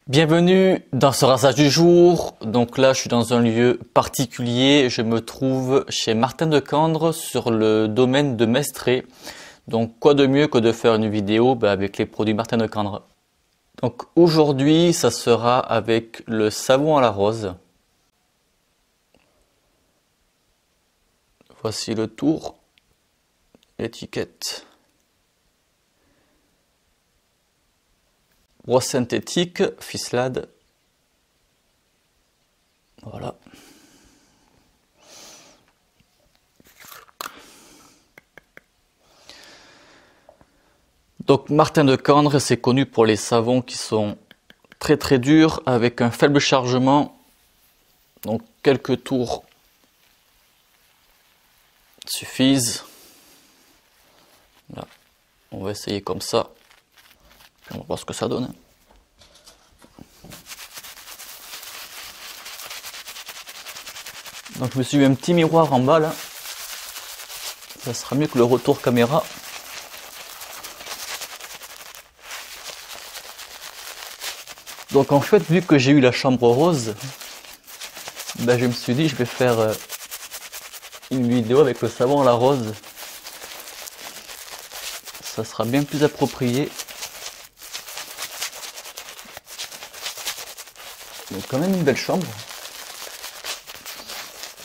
Bienvenue dans ce rasage du jour. Donc là, je suis dans un lieu particulier. Je me trouve chez Martin de Candre sur le domaine de Mestré. Donc quoi de mieux que de faire une vidéo avec les produits Martin de Candre. Donc aujourd'hui, ça sera avec le savon à la rose. Voici le tour, l'étiquette. Brosse synthétique, ficelade. Voilà. Donc Martin de Candre, c'est connu pour les savons qui sont très durs avec un faible chargement. Donc quelques tours suffisent. Là, on va essayer comme ça. Puis on va voir ce que ça donne. Donc je me suis mis un petit miroir en bas là. Ça sera mieux que le retour caméra. Donc en fait, vu que j'ai eu la chambre rose, je me suis dit je vais faire une vidéo avec le savon à la rose. Ça sera bien plus approprié. Donc quand même une belle chambre.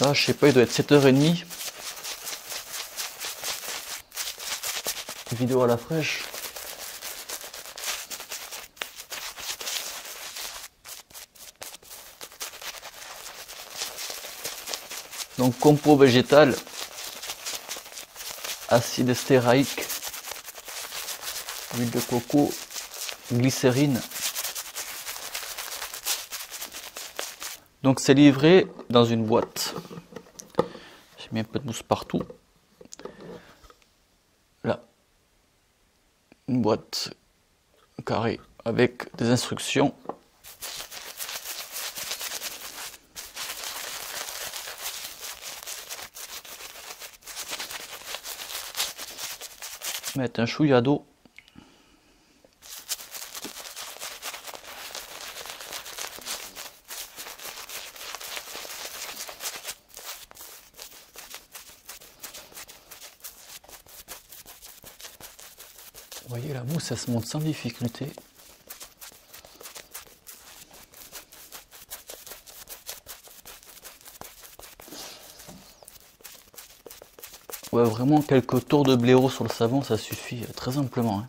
Là, je sais pas, il doit être 7h30. Vidéo à la fraîche. Donc compo végétal, acide stéraïque, huile de coco, glycérine. Donc c'est livré dans une boîte. J'ai mis un peu de mousse partout. Là, une boîte carrée avec des instructions. Mettre un chouïa d'eau. Vous voyez, la mousse, elle se monte sans difficulté. Ouais, vraiment quelques tours de blaireau sur le savon, ça suffit très amplement. Hein.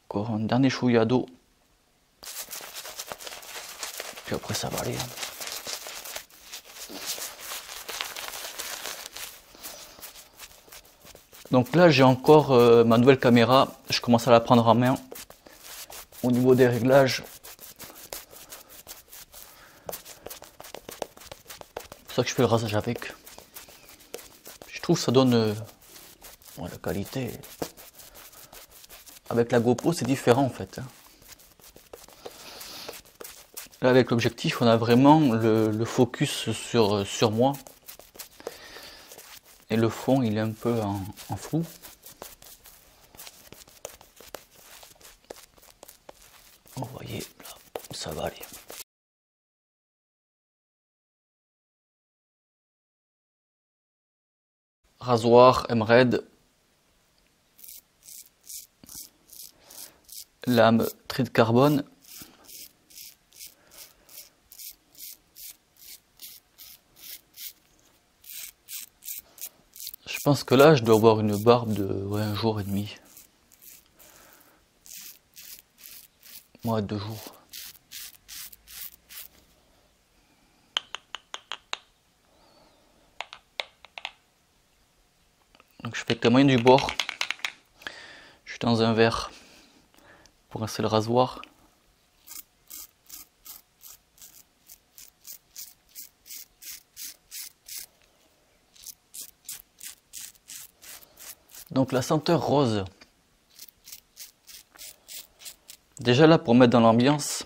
Encore un dernier chouïa d'eau. Puis après ça va aller. Hein. Donc là j'ai encore ma nouvelle caméra. Je commence à la prendre en main. Au niveau des réglages. C'est pour ça que je fais le rasage avec. Je trouve que ça donne la qualité. Avec la GoPro c'est différent en fait. Là avec l'objectif on a vraiment le focus sur moi. Et le fond il est un peu en flou. Vous voyez là, ça va aller. Rasoir Emerald, lame tri de carbone, je pense que là je dois avoir une barbe de 1 jour et demi, 2 jours. Donc je fais que la moyenne du bord. Je suis dans un verre pour rincer le rasoir. Donc la senteur rose. Déjà là pour mettre dans l'ambiance,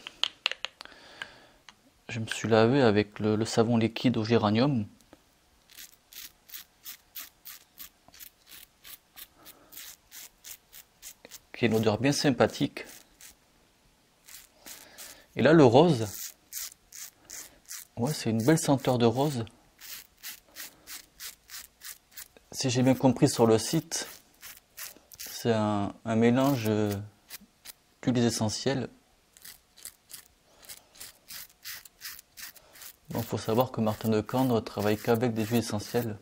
je me suis lavé avec le savon liquide au géranium. qui a une odeur bien sympathique. Et là, le rose, ouais, c'est une belle senteur de rose. Si j'ai bien compris sur le site, c'est un mélange d'huiles essentielles. Donc, il faut savoir que Martin de Candre travaille qu'avec des huiles essentielles.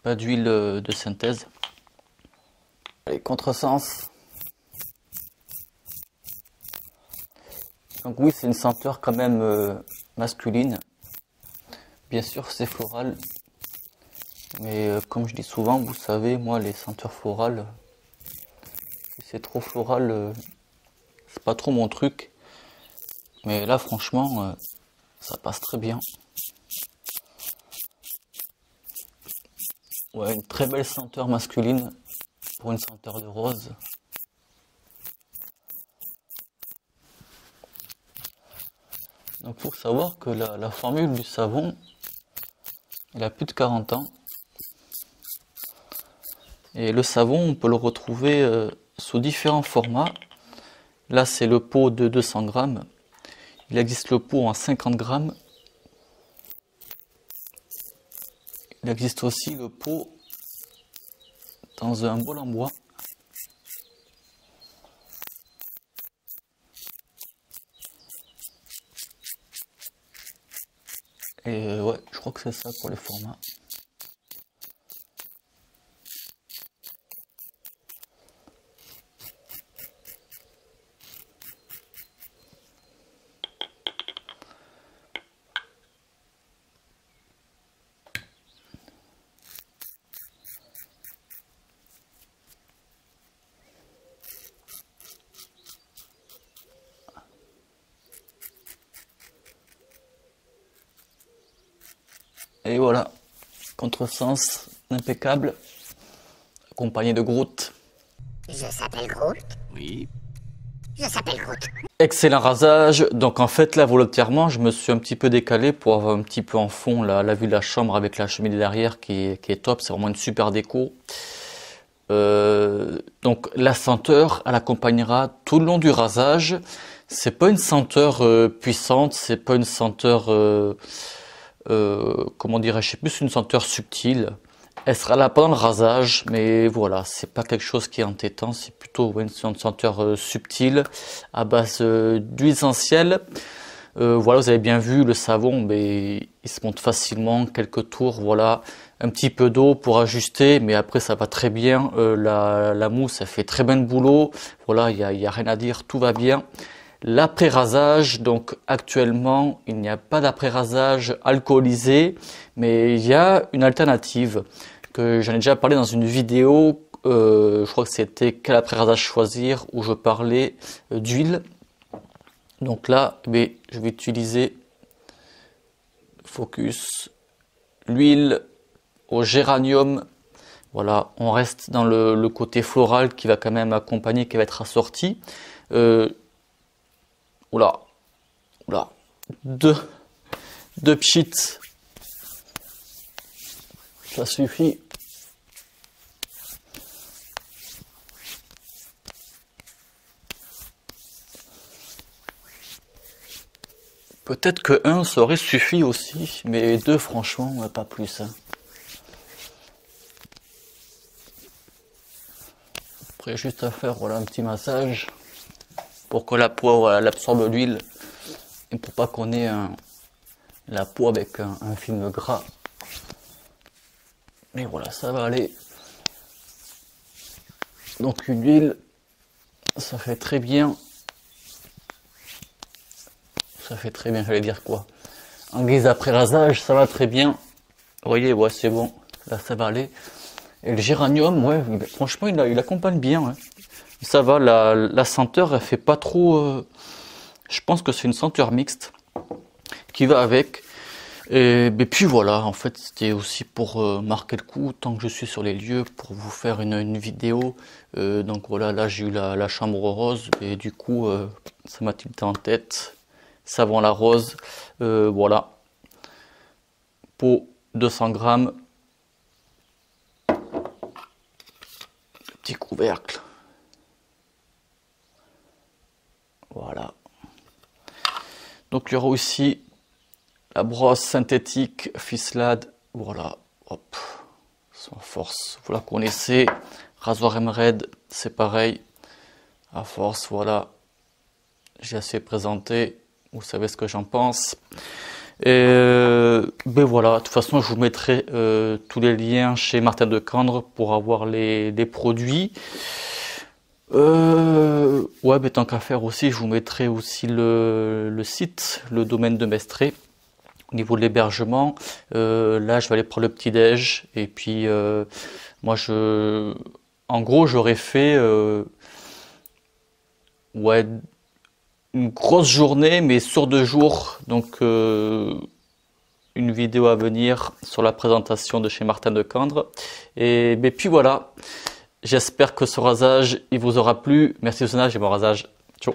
Pas d'huile de synthèse. Allez, contresens. Donc oui, c'est une senteur quand même masculine. Bien sûr, c'est floral. Mais comme je dis souvent, vous savez, moi, les senteurs florales, si c'est trop floral, c'est pas trop mon truc. Mais là, franchement, ça passe très bien. Ouais, une très belle senteur masculine pour une senteur de rose. Donc, faut savoir que la formule du savon, elle a plus de 40 ans. Et le savon, on peut le retrouver sous différents formats. Là, c'est le pot de 200 grammes. Il existe le pot en 50 grammes. Il existe aussi le pot dans un bol en bois. Et ouais, je crois que c'est ça pour les formats. Et voilà, contresens impeccable, accompagné de Groot. Je s'appelle Groot. Oui. Je s'appelle Groot. Excellent rasage. Donc en fait là volontairement je me suis un petit peu décalé pour avoir un petit peu en fond la vue de la chambre avec la cheminée derrière qui est top. C'est vraiment une super déco. Donc la senteur elle accompagnera tout le long du rasage. C'est pas une senteur puissante, c'est pas une senteur comment dirais-je, c'est plus une senteur subtile. Elle sera là pendant le rasage, mais voilà, c'est pas quelque chose qui est entêtant, c'est plutôt une senteur subtile à base d'huile essentielle. Voilà, vous avez bien vu, le savon, mais il se monte facilement, quelques tours, voilà, un petit peu d'eau pour ajuster, mais après ça va très bien. La mousse, elle fait très bien le boulot. Voilà, il y a rien à dire, tout va bien. L'après-rasage, donc actuellement, il n'y a pas d'après-rasage alcoolisé, mais il y a une alternative que j'en ai déjà parlé dans une vidéo, je crois que c'était quel après-rasage choisir, où je parlais d'huile. Donc là, je vais utiliser Focus, l'huile au géranium. Voilà, on reste dans le côté floral qui va quand même accompagner, qui va être assorti. Oula, deux pchits, ça suffit. Peut-être que un ça aurait suffi aussi, mais deux franchement, pas plus. Après juste à faire voilà un petit massage pour que la peau elle absorbe l'huile et pour pas qu'on ait la peau avec un film gras. Mais voilà, ça va aller. Donc une huile, ça fait très bien. Ça fait très bien, j'allais dire quoi. En guise d'après rasage, ça va très bien. Vous voyez, ouais, c'est bon. Là, ça va aller. Et le géranium, ouais, franchement, il accompagne bien. Ouais. Ça va, la senteur, elle fait pas trop... je pense que c'est une senteur mixte qui va avec. Et puis voilà, en fait, c'était aussi pour marquer le coup, tant que je suis sur les lieux, pour vous faire une vidéo. Donc voilà, là, j'ai eu la chambre rose, et du coup, ça m'a tilté en tête. Savon à la rose, voilà. Pot 200 grammes. petit couvercle. Voilà. Donc il y aura aussi la brosse synthétique Fislade. Voilà, hop, sans force, vous la connaissez. Rasoir Emerald, c'est pareil. À force, voilà. J'ai assez présenté. Vous savez ce que j'en pense. Et ben voilà, de toute façon, je vous mettrai tous les liens chez Martin de Candre pour avoir les produits. Ouais, mais tant qu'à faire aussi, je vous mettrai aussi le site, le domaine de Mestré. Au niveau de l'hébergement, là, je vais aller prendre le petit-déj. Et puis, moi, en gros, j'aurais fait ouais, une grosse journée, mais sur 2 jours. Donc, une vidéo à venir sur la présentation de chez Martin de Candre. Et ben, puis voilà, j'espère que ce rasage il vous aura plu. Merci de visionnage et bon rasage. Ciao.